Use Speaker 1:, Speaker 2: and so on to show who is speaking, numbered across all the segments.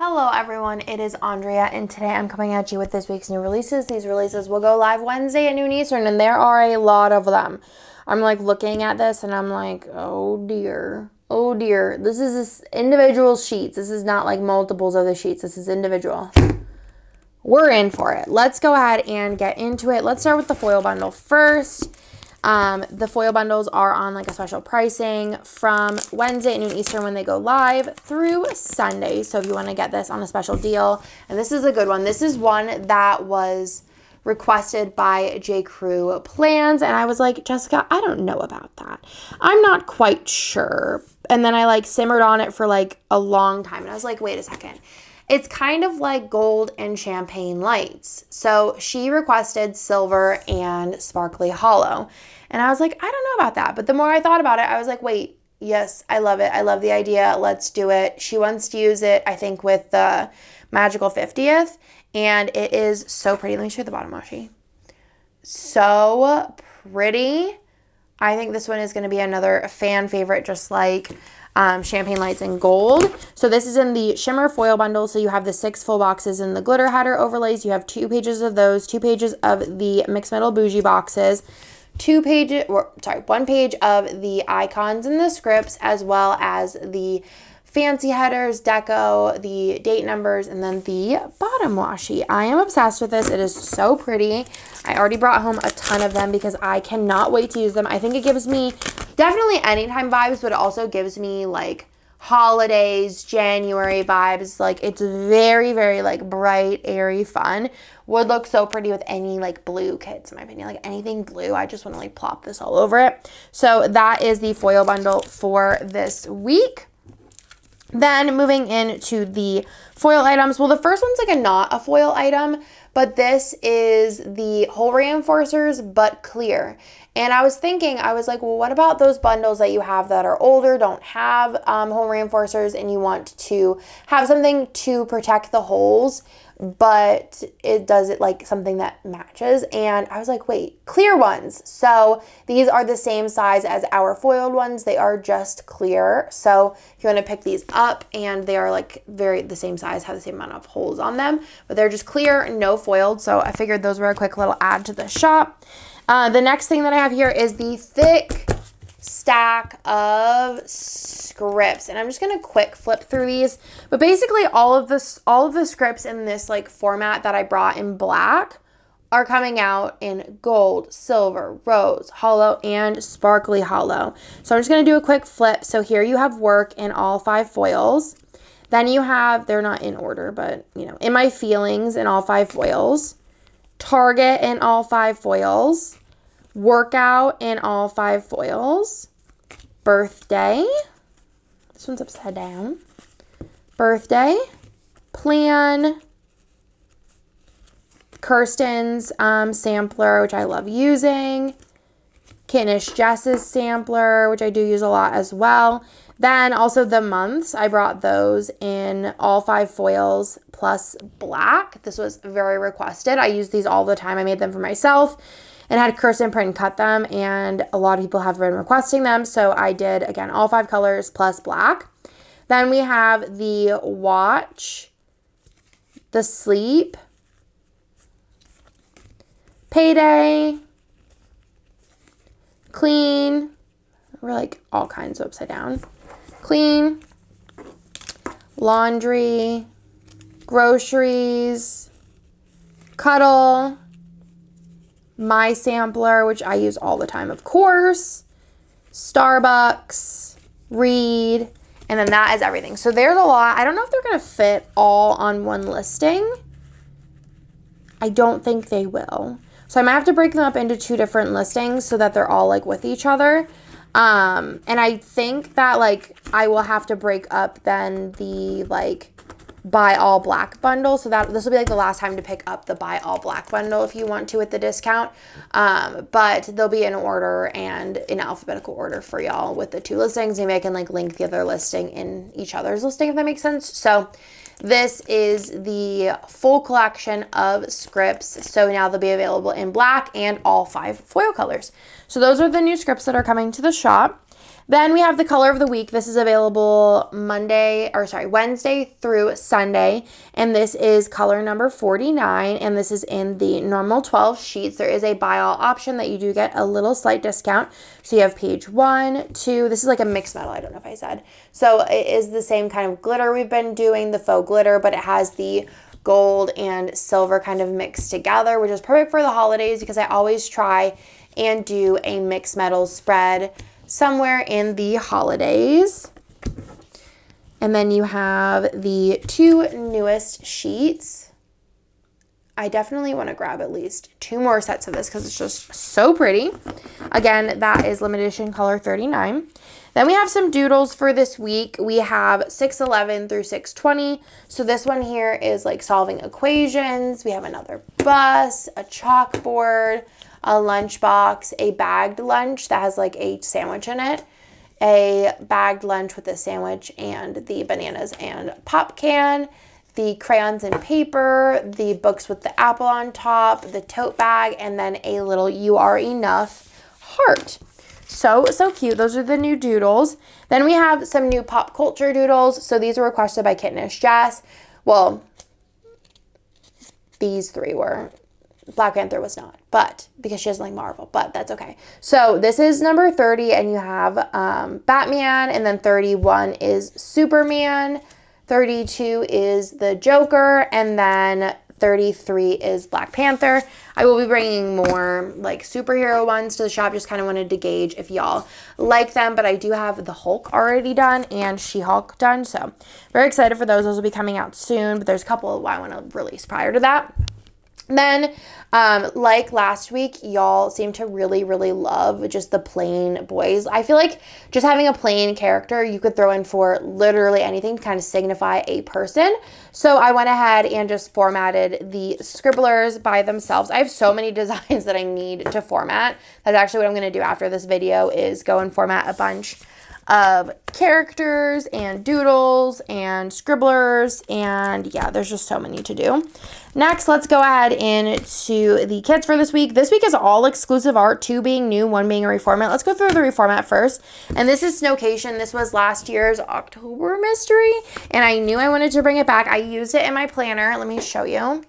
Speaker 1: Hello everyone, it is Andrea and today I'm coming at you with this week's new releases. These releases will go live Wednesday at noon Eastern and there are a lot of them. I'm like looking at this and I'm like, oh dear. This is individual sheets. This is not like multiples of the sheets. This is individual. We're in for it. Let's go ahead and get into it. Let's start with the foil bundle first. The foil bundles are on like a special pricing from Wednesday at noon Eastern when they go live through Sunday. So if you want to get this on a special deal, and this is a good one. This is one that was requested by J. Crew Plans. And I was like, Jessica, I don't know about that. I'm not quite sure. And then I like simmered on it for like a long time. And I was like, wait a second. It's kind of like gold and champagne lights. So she requested silver and sparkly hollow. And I was like, I don't know about that. But the more I thought about it, I was like, wait, yes, I love it. I love the idea. Let's do it. She wants to use it, I think, with the Magical 50th. And it is so pretty. Let me show you the bottom washi. So pretty. I think this one is going to be another fan favorite, just like champagne lights in gold. So this is in the shimmer foil bundle. So you have the 6 full boxes in the glitter header overlays. You have 2 pages of those, 2 pages of the mixed metal bougie boxes, 1 page of the icons and the scripts, as well as the fancy headers, deco, the date numbers, and then the bottom washi. I am obsessed with this. It is so pretty. I already brought home a ton of them because I cannot wait to use them. I think it gives me definitely anytime vibes, but it also gives me like holidays, January vibes. Like it's very, very like bright, airy, fun. Would look so pretty with any like blue kits, in my opinion. Like anything blue, I just want to like plop this all over it. So that is the foil bundle for this week. Then moving into the foil items. Well, the first one's like not a foil item, but this is the hole reinforcers, but clear. And I was thinking, I was like, well, what about those bundles that you have that are older, don't have hole reinforcers, and you want to have something to protect the holes, but it does it like something that matches. And I was like, wait, clear ones. So these are the same size as our foiled ones. They are just clear. So if you want to pick these up, and they are like the same size, have the same amount of holes on them, but they're just clear, no foiled. So I figured those were a quick little add to the shop. The next thing that I have here is the thick stack of scripts, and I'm just gonna quick flip through these. But basically all of the scripts in this like format that I brought in black are coming out in gold, silver, rose, hollow, and sparkly hollow. So I'm just gonna do a quick flip. So here you have work in all 5 foils. Then you have, they're not in order, but you know, in my feelings in all 5 foils, Target in all 5 foils, workout in all 5 foils, birthday, this one's upside down, birthday, plan, Kirsten's sampler, which I love using, Knish Jess's sampler, which I do use a lot as well. Then also the months, I brought those in all 5 foils plus black. This was very requested. I use these all the time. I made them for myself and had Kirsten print and cut them, and a lot of people have been requesting them. So I did, again, all 5 colors plus black. Then we have the watch, the sleep, payday, clean, we're like all kinds of upside down, clean, laundry, groceries, cuddle, my sampler, which I use all the time, of course, Starbucks, read, and then that is everything. So there's a lot. I don't know if they're going to fit all on one listing. I don't think they will. So I might have to break them up into 2 different listings so that they're all like with each other. And I think that like I will have to break up then the like buy all black bundle. So that this will be like the last time to pick up the buy all black bundle if you want to with the discount. But they'll be in order and in alphabetical order for y'all with the 2 listings. Maybe I can like link the other listing in each other's listing if that makes sense. So this is the full collection of scripts. So now they'll be available in black and all 5 foil colors. So those are the new scripts that are coming to the shop. Then we have the color of the week. This is available Wednesday through Sunday. And this is color number 49. And this is in the normal 12 sheets. There is a buy all option that you do get a little slight discount. So you have page 1, 2. This is like a mixed metal. I don't know if I said. So it is the same kind of glitter we've been doing, the faux glitter, but it has the gold and silver kind of mixed together, which is perfect for the holidays because I always try and do a mixed metal spread somewhere in the holidays. And then you have the 2 newest sheets. I definitely want to grab at least 2 more sets of this because it's just so pretty. Again, that is limited edition color 39. Then we have some doodles for this week. We have 611 through 620. So this one here is like solving equations. We have another bus, a chalkboard, a lunchbox, a bagged lunch that has like a sandwich in it, a bagged lunch with a sandwich and the bananas and pop can, the crayons and paper, the books with the apple on top, the tote bag, and then a little You Are Enough heart. So cute. Those are the new doodles. Then we have some new pop culture doodles. So these were requested by Kittenish Jess. Well, these 3 were. Black Panther was not, but because she doesn't like Marvel, but that's okay. So this is number 30, and you have Batman, and then 31 is Superman, 32 is the Joker, and then 33 is Black Panther. I will be bringing more like superhero ones to the shop. Just kind of wanted to gauge if y'all like them, but I do have the Hulk already done and She-Hulk done, so very excited for those. Those will be coming out soon, but there's a couple I want to release prior to that. Then, like last week, y'all seem to really, really love just the plain boys. I feel like just having a plain character you could throw in for literally anything to kind of signify a person. So I went ahead and just formatted the scribblers by themselves. I have so many designs that I need to format. That's actually what I'm going to do after this video is go and format a bunch of characters and doodles and scribblers, and yeah, there's just so many to do. Next, let's go ahead into the kits for this week. This week is all exclusive art, 2 being new, 1 being a reformat. Let's go through the reformat first. And this is Snowcation. This was last year's October mystery, and I knew I wanted to bring it back. I used it in my planner. Let me show you.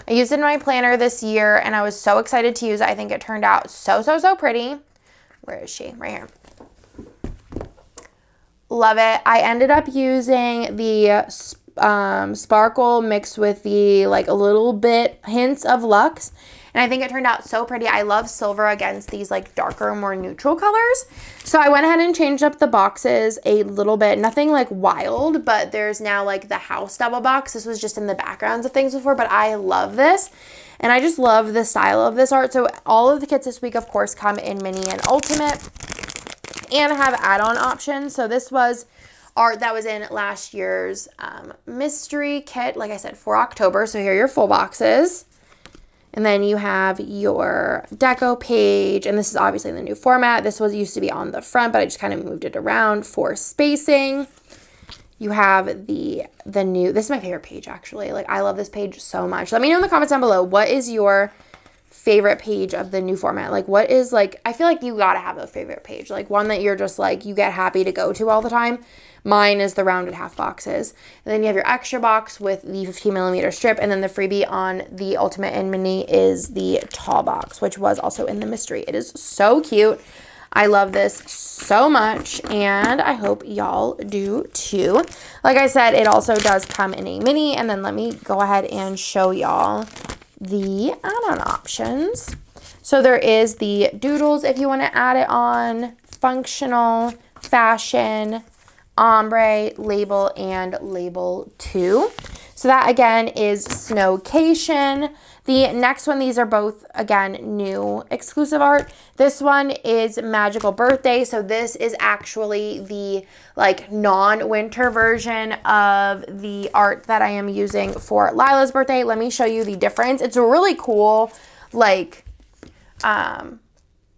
Speaker 1: I used it in my planner this year, and I was so excited to use it. I think it turned out so pretty. Where is she? Right here. Love it. I ended up using the sparkle mixed with the like a little bit hints of Luxe, and I think it turned out so pretty. I love silver against these like darker, more neutral colors. So I went ahead and changed up the boxes a little bit. Nothing like wild, but there's now like the house double box. This was just in the backgrounds of things before, but I love this. And I just love the style of this art. So all of the kits this week, of course, come in mini and ultimate and have add-on options. So this was art that was in last year's mystery kit, like I said, for October. So here are your full boxes. And then you have your deco page, and this is obviously the new format. This used to be on the front, but I just kind of moved it around for spacing. You have the new, this is my favorite page actually. Like I love this page so much. Let me know in the comments down below, what is your favorite page of the new format? Like what is like, I feel like you gotta have a favorite page, like one that you're just like, you get happy to go to all the time. Mine is the rounded half boxes. And then you have your extra box with the 15mm strip, and then the freebie on the ultimate and mini is the tall box, which was also in the mystery. It is so cute. I love this so much, and I hope y'all do too. Like I said, it also does come in a mini, and then let me go ahead and show y'all the add-on options. So there is the doodles if you want to add it on, functional, fashion, ombre, label, and label 2. So that again is Snowcation. The next one, these are both again new exclusive art. This one is Magical Birthday. So this is actually the like non-winter version of the art that I am using for Lila's birthday. Let me show you the difference. It's a really cool like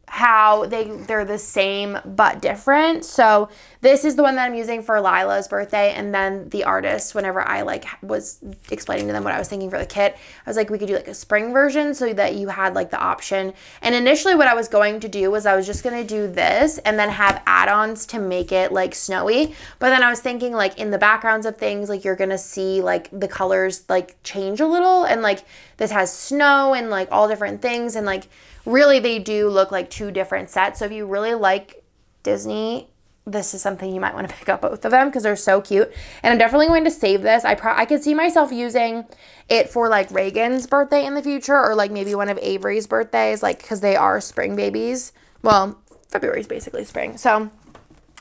Speaker 1: how they're the same but different. So this is the one that I'm using for Lila's birthday, and then the artist, whenever I like was explaining to them what I was thinking for the kit, I was like, we could do like a spring version so that you had like the option. And initially what I was going to do was I was just going to do this and then have add-ons to make it like snowy. But then I was thinking like in the backgrounds of things, like you're going to see like the colors like change a little, and like this has snow and like all different things, and like really they do look like two different sets. So if you really like Disney, this is something you might want to pick up both of them because they're so cute. And I'm definitely going to save this. I could see myself using it for like Reagan's birthday in the future, or like maybe one of Avery's birthdays, like because they are spring babies. Well, February is basically spring. So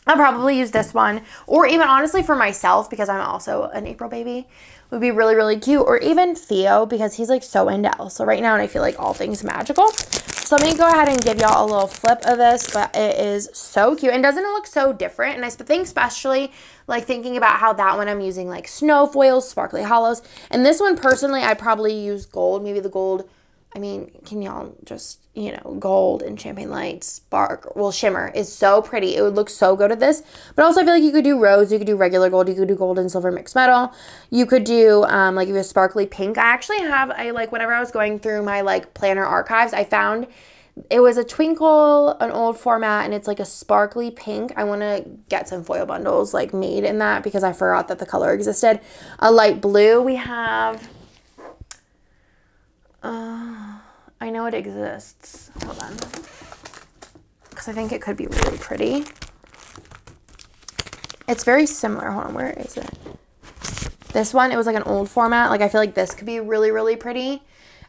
Speaker 1: I'll probably use this one, or even honestly for myself because I'm also an April baby. Would be really, really cute. Or even Theo because he's like so into Elsa right now, and I feel like all things magical. So let me go ahead and give y'all a little flip of this, but it is so cute. And doesn't it look so different? And I think especially like thinking about how that one I'm using like snow foils, sparkly hollows. And this one personally, I probably use gold, maybe the gold. I mean, can y'all just, you know, gold and champagne light shimmer is so pretty. It would look so good with this. But also I feel like you could do rose, you could do regular gold, you could do gold and silver mixed metal. You could do like if you have sparkly pink. I actually have, whenever I was going through my like planner archives, I found it was a Twinkle, an old format, and it's like a sparkly pink. I want to get some foil bundles like made in that because I forgot that the color existed. A light blue we have. I know it exists. Hold on. Because I think it could be really pretty. It's very similar. Hold on, where is it? This one, it was like an old format. Like I feel like this could be really, really pretty.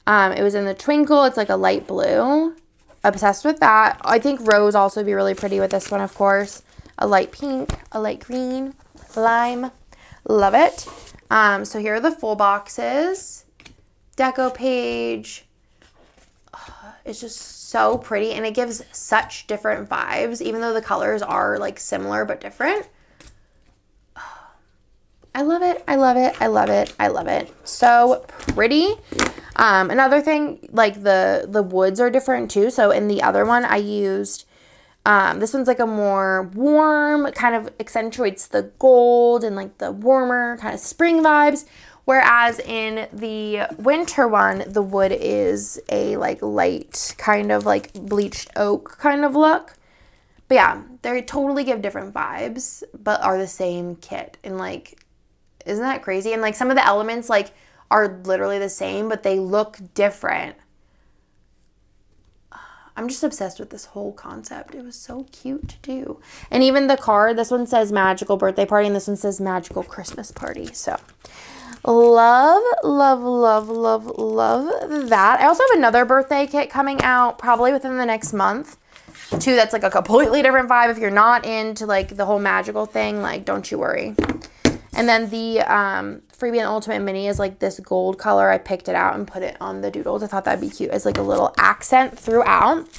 Speaker 1: It was in the Twinkle. It's like a light blue. Obsessed with that. I think rose also would be really pretty with this one, of course. A light pink, a light green, lime. Love it. So here are the full boxes. Deco page. It's just so pretty, and it gives such different vibes, even though the colors are like similar but different. I love it. I love it. I love it. I love it. So pretty. Another thing, like the woods are different too. So in the other one I used, this one's like a more warm, kind of accentuates the gold and like the warmer kind of spring vibes. Whereas in the winter one, the wood is a like light kind of like bleached oak kind of look. But yeah, they totally give different vibes, but are the same kit. And like, isn't that crazy? And like some of the elements like are literally the same, but they look different. I'm just obsessed with this whole concept. It was so cute to do. And even the card, this one says magical birthday party, and this one says magical Christmas party. So love, love, love, love, love that. I also have another birthday kit coming out probably within the next month too. That's like a completely different vibe. If you're not into like the whole magical thing, like don't you worry. And then the Freebie and Ultimate Mini is like this gold color. I picked it out and put it on the doodles. I thought that'd be cute as like a little accent throughout.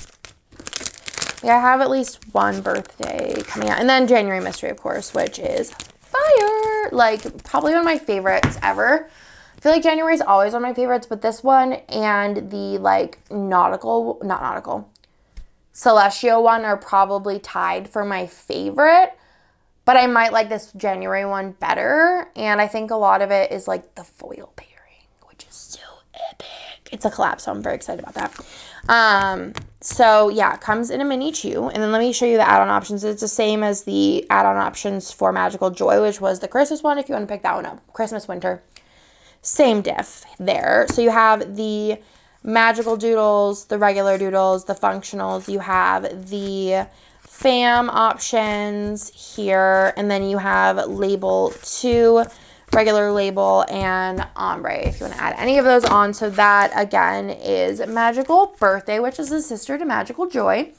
Speaker 1: Yeah, I have at least one birthday coming out. And then January Mystery, of course, which is fire. Like probably one of my favorites ever. I feel like January is always one of my favorites, but this one and the like Celestial one are probably tied for my favorite. But I might like this January one better. And I think a lot of it is like the foil pairing, which is so epic. It's a collab, so I'm very excited about that. So yeah, it comes in a mini too. And then let me show you the add-on options. It's the same as the add-on options for Magical Joy, which was the Christmas one, if you want to pick that one up. Christmas, winter. Same diff there. So you have the magical doodles, the regular doodles, the functionals. You have the fam options here, and then you have label 2, regular label, and ombre if you want to add any of those on. So that again is Magical Birthday, which is the sister to Magical Joy.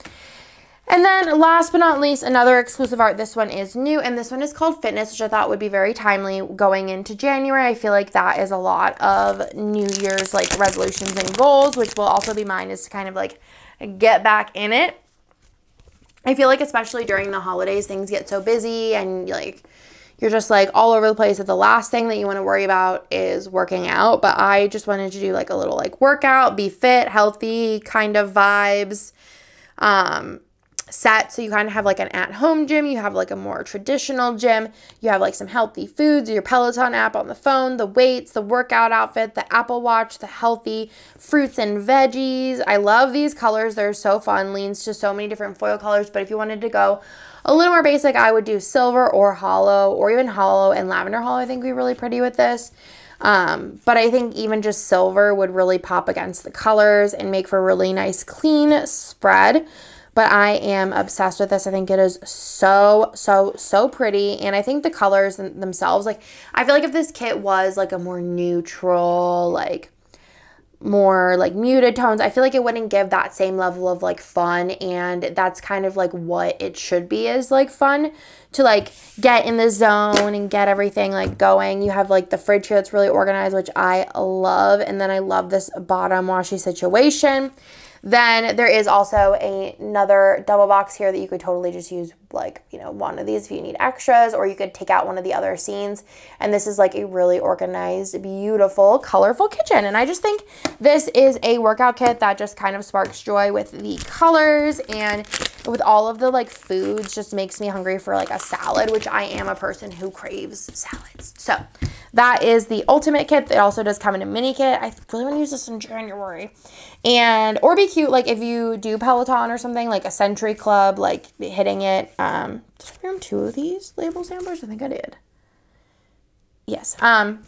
Speaker 1: And then last but not least, another exclusive art. This one is new, and this one is called Fitness, which I thought would be very timely going into January. I feel like that is a lot of New Year's like resolutions and goals, which will also be mine, is to kind of like get back in it. I feel like especially during the holidays, things get so busy and like you're just like all over the place that the last thing that you want to worry about is working out. But I just wanted to do like a little like workout, be fit, healthy kind of vibes. set. So you kind of have like an at-home gym, you have like a more traditional gym, you have like some healthy foods, your Peloton app on the phone, the weights, the workout outfit, the Apple Watch, the healthy fruits and veggies. I love these colors. They're so fun. Leans to so many different foil colors, but if you wanted to go a little more basic, I would do silver or hollow, or even hollow and lavender hollow I think would be really pretty with this. But I think even just silver would really pop against the colors and make for a really nice clean spread. But I am obsessed with this. I think it is so, so, so pretty. And I think the colors themselves, like, I feel like if this kit was like a more neutral, like more like muted tones, I feel like it wouldn't give that same level of like fun. And that's kind of like what it should be, is like fun to like get in the zone and get everything like going. You have like the fridge here that's really organized, which I love. And then I love this bottom washi situation. Then there is also another double box here that you could totally just use, like, you know, one of these if you need extras, or you could take out one of the other scenes. And this is like a really organized, beautiful, colorful kitchen. And I just think this is a workout kit that just kind of sparks joy with the colors, and with all of the like foods, just makes me hungry for like a salad, which I am a person who craves salads. So that is the ultimate kit. It also does come in a mini kit. I really want to use this in January. And, or be cute, like if you do Peloton or something, like a Century Club, like hitting it. Did I bring 2 of these label samplers? I think I did. Yes. Let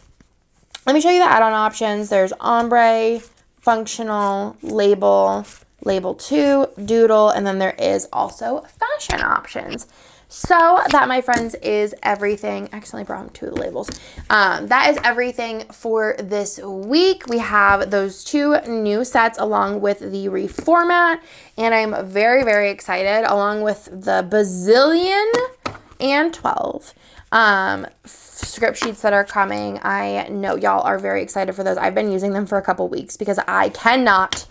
Speaker 1: me show you the add-on options. There's ombre, functional, label, label 2, doodle, and then there is also fashion options. So that, my friends, is everything. I accidentally brought home 2 of the labels. That is everything for this week. We have those 2 new sets along with the reformat, and I'm very, very excited, along with the bazillion and 12 script sheets that are coming. I know y'all are very excited for those. I've been using them for a couple weeks because I cannot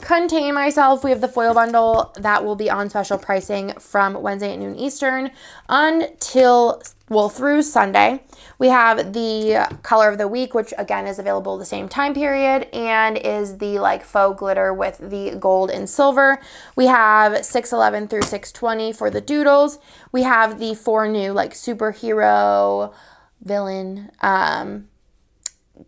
Speaker 1: contain myself. We have the foil bundle that will be on special pricing from Wednesday at noon Eastern until, well, through Sunday. We have the color of the week, which again is available the same time period, and is the like faux glitter with the gold and silver. We have 611 through 620 for the doodles. We have the 4 new like superhero villain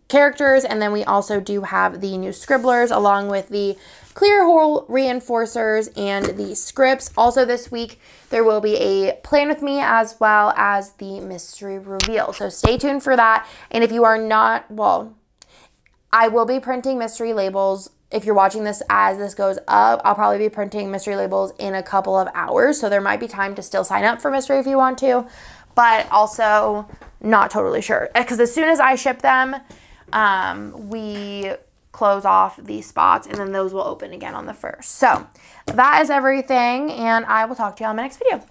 Speaker 1: characters, and then we also do have the new scribblers along with the clear hole reinforcers and the scripts. Also this week there will be a plan with me as well as the mystery reveal, so stay tuned for that. And if you are not, well, I will be printing mystery labels. If you're watching this as this goes up, I'll probably be printing mystery labels in a couple of hours, so there might be time to still sign up for mystery if you want to, but also not totally sure, because as soon as I ship them, we close off these spots, and then those will open again on the 1st. So that is everything, and I will talk to you on my next video.